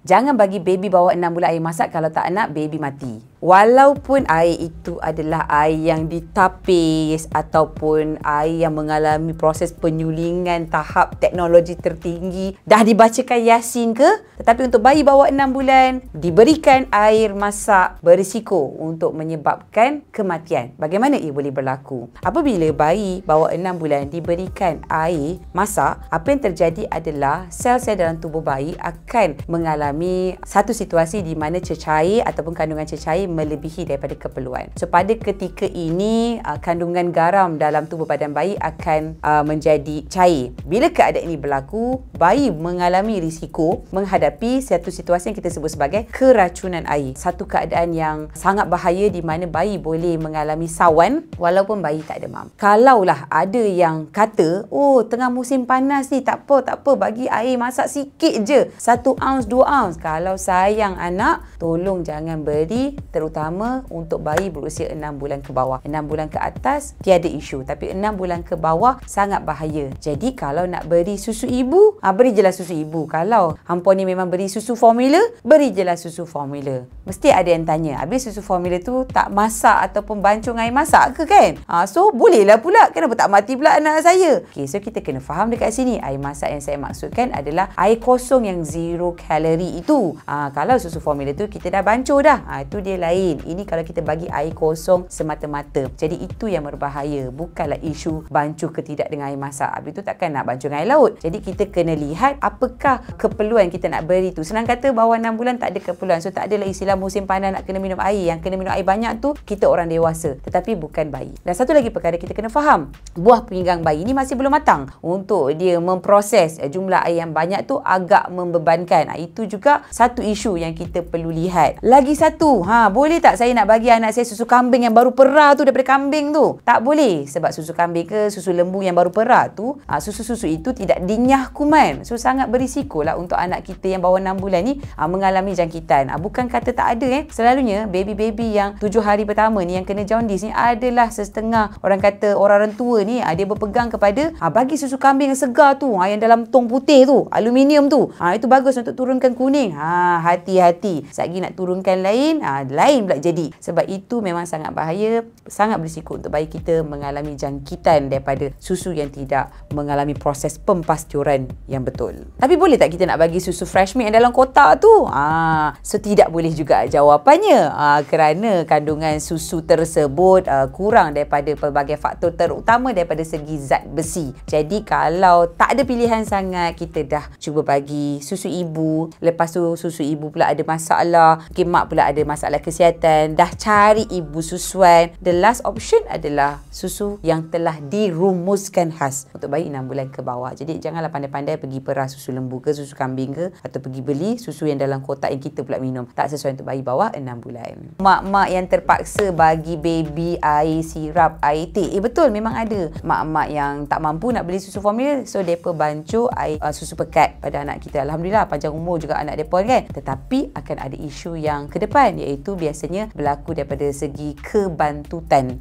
Jangan bagi baby bawah 6 bulan air masak kalau tak nak baby mati. Walaupun air itu adalah air yang ditapis ataupun air yang mengalami proses penyulingan tahap teknologi tertinggi, dah dibacakan Yasin ke, tetapi untuk bayi bawah 6 bulan diberikan air masak berisiko untuk menyebabkan kematian. Bagaimana ia boleh berlaku? Apabila bayi bawah 6 bulan diberikan air masak, apa yang terjadi adalah sel-sel dalam tubuh bayi akan mengalami satu situasi di mana cecair ataupun kandungan cecair melebihi daripada keperluan. So pada ketika ini kandungan garam dalam tubuh badan bayi akan menjadi cair. Bila keadaan ini berlaku, bayi mengalami risiko menghadapi satu situasi yang kita sebut sebagai keracunan air. Satu keadaan yang sangat bahaya di mana bayi boleh mengalami sawan walaupun bayi tak demam. Kalaulah ada yang kata, oh tengah musim panas ni, tak apa, bagi air masak sikit je, 1 ounce 2 ounce. Kalau sayang anak, tolong jangan beri, terutama untuk bayi berusia 6 bulan ke bawah. 6 bulan ke atas tiada isu, tapi 6 bulan ke bawah sangat bahaya. Jadi kalau nak beri susu ibu, beri je lah susu ibu. Kalau hampa ni memang beri susu formula, beri je lah susu formula. Mesti ada yang tanya, habis susu formula tu tak masak ataupun bancung air masak ke kan? So bolehlah pula, kenapa tak mati pula anak saya? Okay, so kita kena faham dekat sini, air masak yang saya maksudkan adalah air kosong yang 0 kalori itu. Kalau susu formula tu kita dah bancur dah, itu dia lain. Ini kalau kita bagi air kosong semata-mata. Jadi itu yang berbahaya, bukanlah isu bancur ke tidak dengan air masak. Habis tu takkan nak bancur dengan air laut. Jadi kita kena lihat apakah keperluan kita nak beri tu. Senang kata bawah 6 bulan tak ada keperluan. So tak adalah istilah musim panas nak kena minum air. Yang kena minum air banyak tu kita orang dewasa, tetapi bukan bayi. Dan satu lagi perkara kita kena faham, buah pinggang bayi ni masih belum matang. Untuk dia memproses jumlah air yang banyak tu agak membebankan. Itu juga satu isu yang kita perlu lihat. Lagi satu, boleh tak saya nak bagi anak saya susu kambing yang baru perah tu daripada kambing tu? Tak boleh, sebab susu kambing ke susu lembu yang baru perah tu, susu-susu itu tidak dinyah kuman. So sangat berisiko lah untuk anak kita yang bawah 6 bulan ni mengalami jangkitan. Bukan kata tak ada selalunya baby-baby yang 7 hari pertama ni yang kena jaundice ni adalah setengah orang kata orang tua ni dia berpegang kepada bagi susu kambing yang segar tu, yang dalam tong putih tu, aluminium tu, itu bagus untuk turunkan kuning. Hati-hati, satgi nak turunkan lain, lain pula jadi. Sebab itu memang sangat bahaya, sangat berisiko untuk bayi kita mengalami jangkitan daripada susu yang tidak mengalami proses pempasturan yang betul. Tapi boleh tak kita nak bagi susu fresh milk yang dalam kotak tu? So tidak boleh juga jawapannya, kerana kandungan susu tersebut kurang daripada pelbagai faktor, terutama daripada segi zat besi. Jadi kalau tak ada pilihan sangat, kita dah cuba bagi susu ibu, lepas tu susu ibu pula ada masalah, mak pula ada masalah kesihatan, dah cari ibu susuan, the last option adalah susu yang telah dirumuskan khas untuk bayi 6 bulan ke bawah. Jadi janganlah pandai-pandai pergi perah susu lembu ke susu kambing ke, atau pergi beli susu yang dalam kotak yang kita pula minum. Tak sesuai untuk bayi bawah 6 bulan. Mak-mak yang terpaksa bagi baby air sirap, air teh, betul, memang ada mak-mak yang tak mampu nak beli susu formula, so mereka bancur air susu pekat pada anak kita. Alhamdulillah panjang umur juga anak mereka kan. Tetapi akan ada isu yang ke depan, iaitu biasanya berlaku daripada segi kebantutan.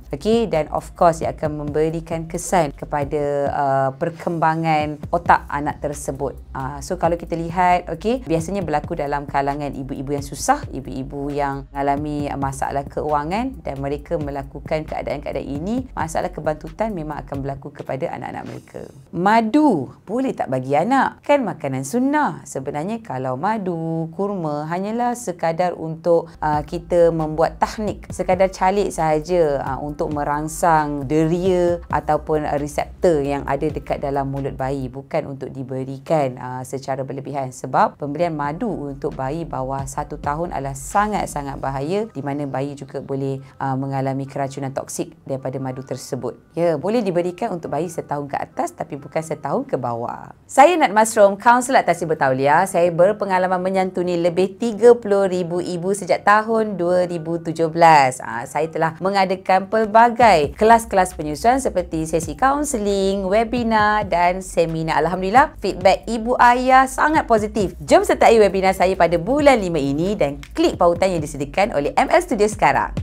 Dan of course ia akan memberikan kesan kepada perkembangan otak anak tersebut. So kalau kita lihat, biasanya berlaku dalam kalangan ibu-ibu yang susah, ibu-ibu yang mengalami masalah keuangan, dan mereka melakukan keadaan-keadaan ini, masalah kebantutan memang akan berlaku kepada anak-anak mereka. Madu boleh tak bagi anak? Kan makanan sunnah. Sebenarnya kalau madu, kurma hanyalah sekadar untuk kita membuat tahnik, sekadar calik sahaja untuk merangsang deria ataupun reseptor yang ada dekat dalam mulut bayi, bukan untuk diberikan secara berlebihan. Sebab pemberian madu untuk bayi bawah 1 tahun adalah sangat-sangat bahaya, di mana bayi juga boleh mengalami keracunan toksik daripada madu tersebut. Boleh diberikan untuk bayi 1 tahun ke atas, tapi bukan 1 tahun ke bawah. Saya Nat Masrom, kaunselor Tasih Bertauliah. Saya berpengalaman menyantuni lebih 30,000 ibu sejak tahun 2017. Saya telah mengadakan pelbagai kelas-kelas penyusuan seperti sesi kaunseling, webinar dan seminar. Alhamdulillah, feedback ibu ayah sangat positif. Jom sertai webinar saya pada bulan 5 ini dan klik pautan yang disediakan oleh ML Studio sekarang.